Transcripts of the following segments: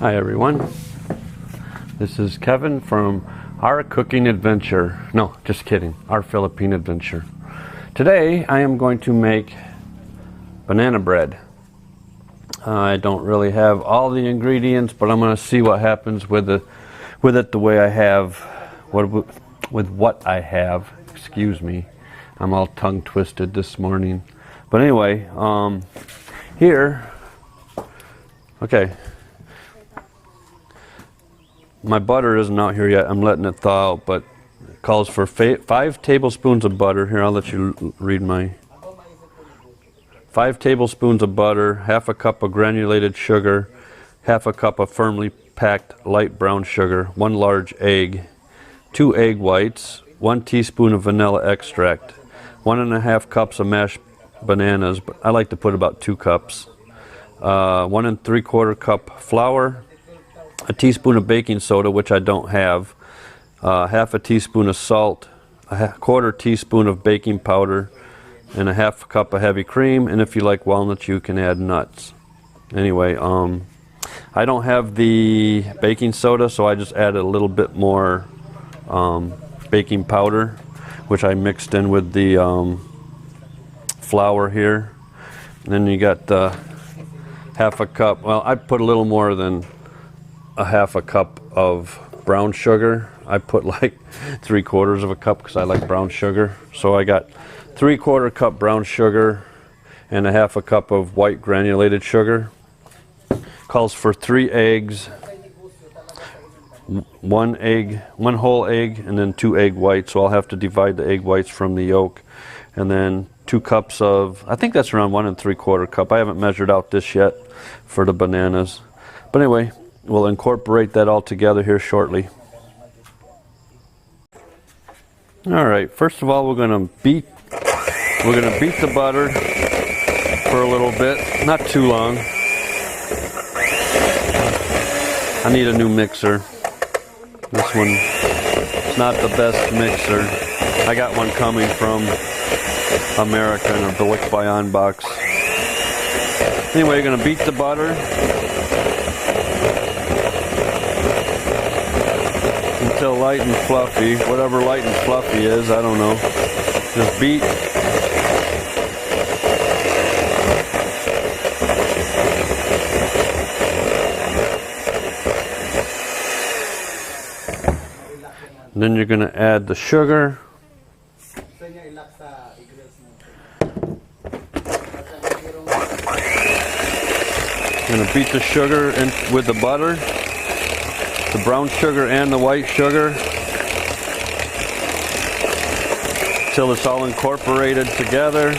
Hi everyone, this is Kevin from Our Cooking Adventure. No, just kidding, Our Philippine Adventure. Today I am going to make banana bread. I don't really have all the ingredients, but I'm going to see what happens with it the way I have, with what I have. Excuse me, I'm all tongue twisted this morning. But anyway, here, okay. My butter isn't out here yet. I'm letting it thaw out, but it calls for 5 tablespoons of butter. Here, I'll let you read my 5 tablespoons of butter, half a cup of granulated sugar, half a cup of firmly packed light brown sugar, 1 large egg, 2 egg whites, 1 teaspoon of vanilla extract, 1.5 cups of mashed bananas, but I like to put about 2 cups, 1 3/4 cup flour, a teaspoon of baking soda, which I don't have, half a teaspoon of salt, a quarter teaspoon of baking powder, and a half cup of heavy cream. And if you like walnuts, you can add nuts. Anyway, I don't have the baking soda, so I just added a little bit more baking powder, which I mixed in with the flour here. And then you got half a cup. Well, I put a little more than a half a cup of brown sugar. I put like 3/4 of a cup because I like brown sugar. So I got 3/4 cup brown sugar and a half a cup of white granulated sugar. Calls for 3 eggs, 1 whole egg, and then 2 egg whites. So I'll have to divide the egg whites from the yolk. And then 2 cups of, I think that's around 1 3/4 cup. I haven't measured out this yet for the bananas. But anyway, we'll incorporate that all together here shortly. All right, first of all, we're gonna beat the butter for a little bit, not too long. I need a new mixer. This one is not the best mixer. I got one coming from America in a Billick Bayan box. Anyway, you're gonna beat the butter until light and fluffy, whatever light and fluffy is, I don't know. Just beat. And then you're going to add the sugar. You're going to beat the sugar in with the butter. The brown sugar and the white sugar till it's all incorporated together.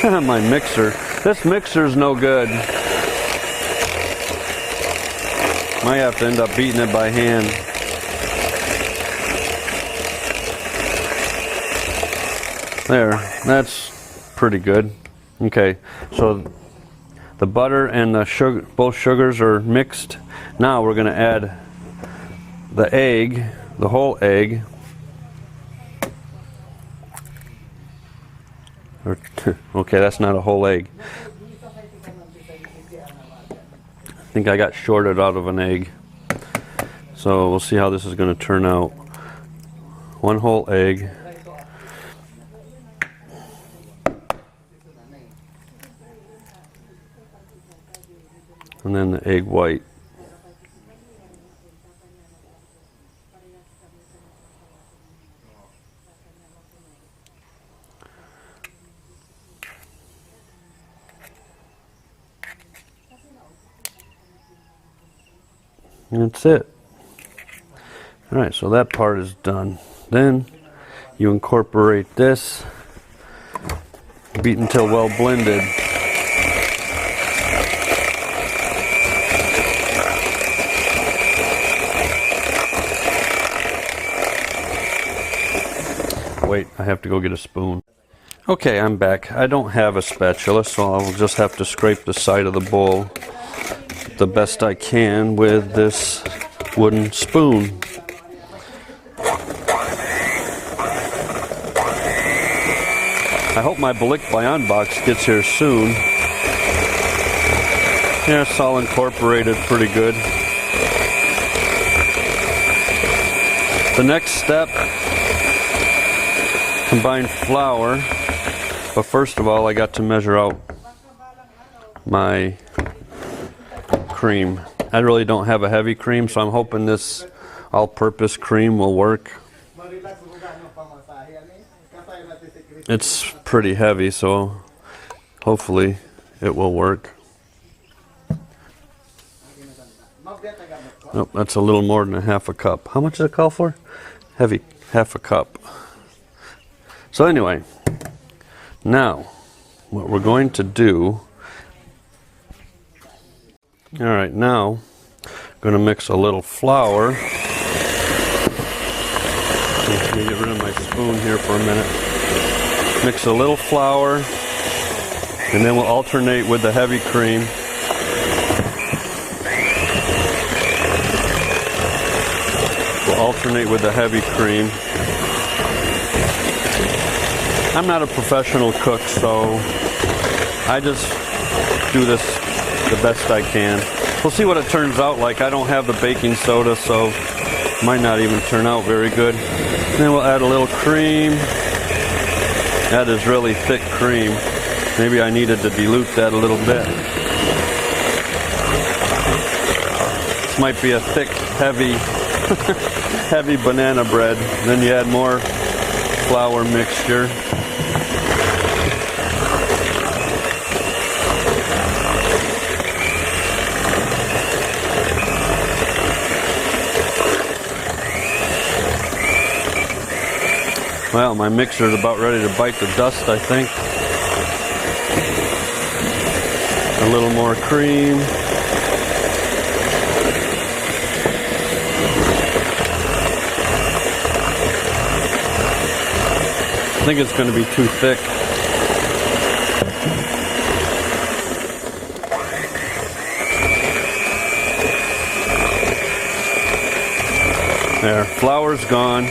My mixer. This mixer's no good. Might have to end up beating it by hand. There, that's pretty good. Okay, so the butter and the sugar, both sugars are mixed. Now we're going to add the egg, the whole egg. Okay, that's not a whole egg. I think I got shorted out of an egg. So we'll see how this is going to turn out. 1 whole egg. And then the egg white. And that's it. Alright, so that part is done. Then you incorporate this, beat until well blended. Wait, I have to go get a spoon. Okay, I'm back. I don't have a spatula, so I'll just have to scrape the side of the bowl the best I can with this wooden spoon. I hope my Billick Bayan box gets here soon. Yeah, it's all incorporated pretty good. The next step, combine flour. But first of all, I got to measure out my cream. I really don't have a heavy cream, so I'm hoping this all-purpose cream will work. It's pretty heavy, so hopefully it will work. Oh, that's a little more than a half a cup. How much does it call for? Heavy, half a cup. So anyway, now what we're going to do, all right, now I'm going to mix a little flour. Let me get rid of my spoon here for a minute. Mix a little flour, and then we'll alternate with the heavy cream. We'll alternate with the heavy cream. I'm not a professional cook, so I just do this the best I can. We'll see what it turns out like. I don't have the baking soda, so it might not even turn out very good. And then we'll add a little cream. That is really thick cream. Maybe I needed to dilute that a little bit. This might be a thick, heavy, heavy banana bread. Then you add more flour mixture. Well, my mixer is about ready to bite the dust, I think. A little more cream. I think it's going to be too thick. There, flour's gone.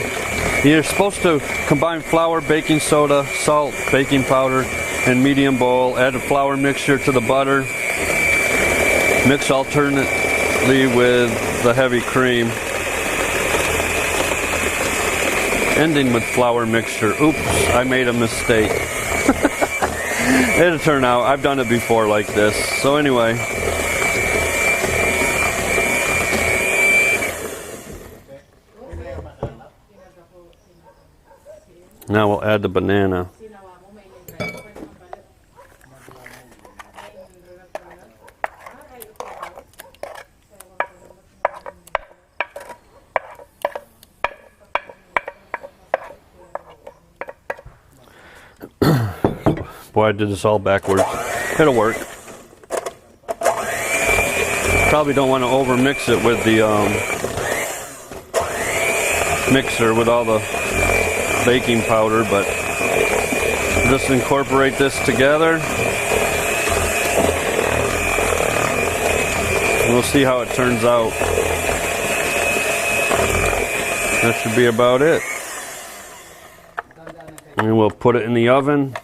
You're supposed to combine flour, baking soda, salt, baking powder, and medium bowl. Add the flour mixture to the butter. Mix alternately with the heavy cream. Ending with flour mixture. Oops, I made a mistake. It'll turn out. I've done it before like this. So anyway. Now we'll add the banana. Boy, I did this all backwards. It'll work. Probably don't want to over mix it with the mixer with all the baking powder, but just incorporate this together. We'll see how it turns out. That should be about it. And we'll put it in the oven.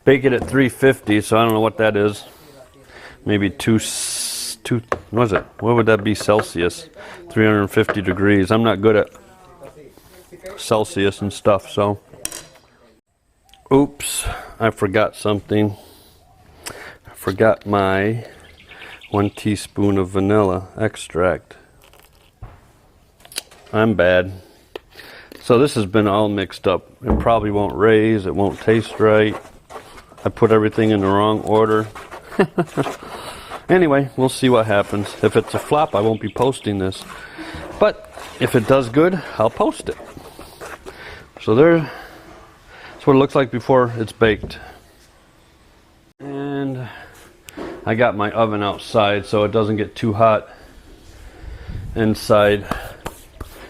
Bake it at 350, so I don't know what that is. Maybe what is it? What would that be Celsius? 350 degrees. I'm not good at Celsius and stuff, so. Oops, I forgot something. I forgot my 1 teaspoon of vanilla extract. I'm bad. So this has been all mixed up. It probably won't raise, it won't taste right. I put everything in the wrong order. Anyway, we'll see what happens. If it's a flop, I won't be posting this. But if it does good, I'll post it. So that's what it looks like before it's baked. And I got my oven outside so it doesn't get too hot inside.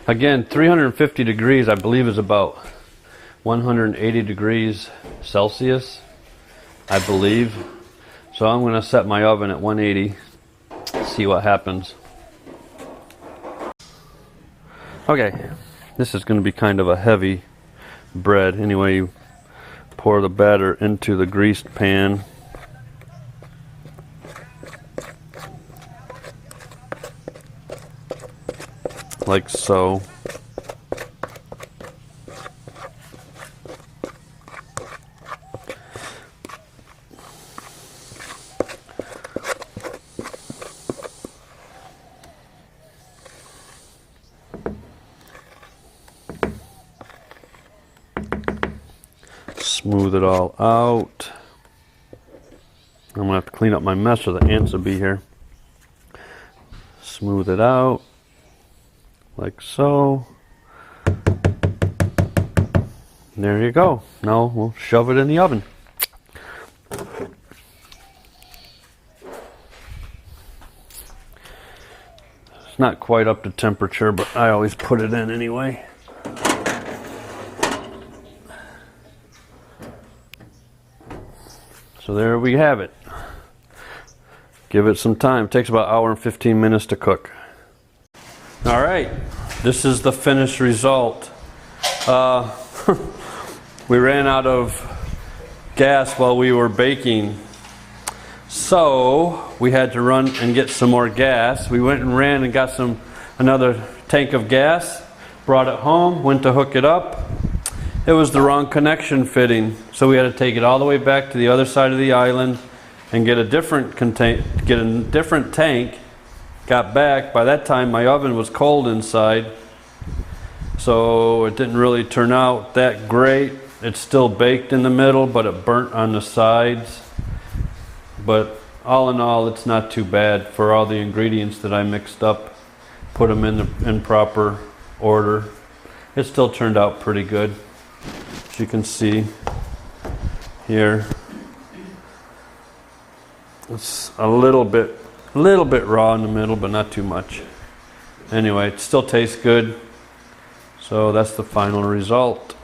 Again, 350 degrees I believe is about 180 degrees Celsius, I believe. So I'm going to set my oven at 180, see what happens. Okay, this is going to be kind of a heavy bread. Anyway, you pour the batter into the greased pan. like so. Smooth it all out. I'm gonna have to clean up my mess or the ants will be here. Smooth it out like so. There you go. Now we'll shove it in the oven. It's not quite up to temperature, but I always put it in anyway. So there we have it. Give it some time. It takes about an hour and 15 minutes to cook. All right, this is the finished result. We ran out of gas while we were baking, so we had to run and get some more gas. We went and ran and got another tank of gas, brought it home, went to hook it up. It was the wrong connection fitting, so we had to take it all the way back to the other side of the island and get a different tank. Got back. By that time my oven was cold inside, so it didn't really turn out that great. It's still baked in the middle, but it burnt on the sides. But all in all, it's not too bad for all the ingredients that I mixed up, put them in proper order. It still turned out pretty good. As you can see here, it's a little bit raw in the middle, but not too much. Anyway, it still tastes good. So that's the final result.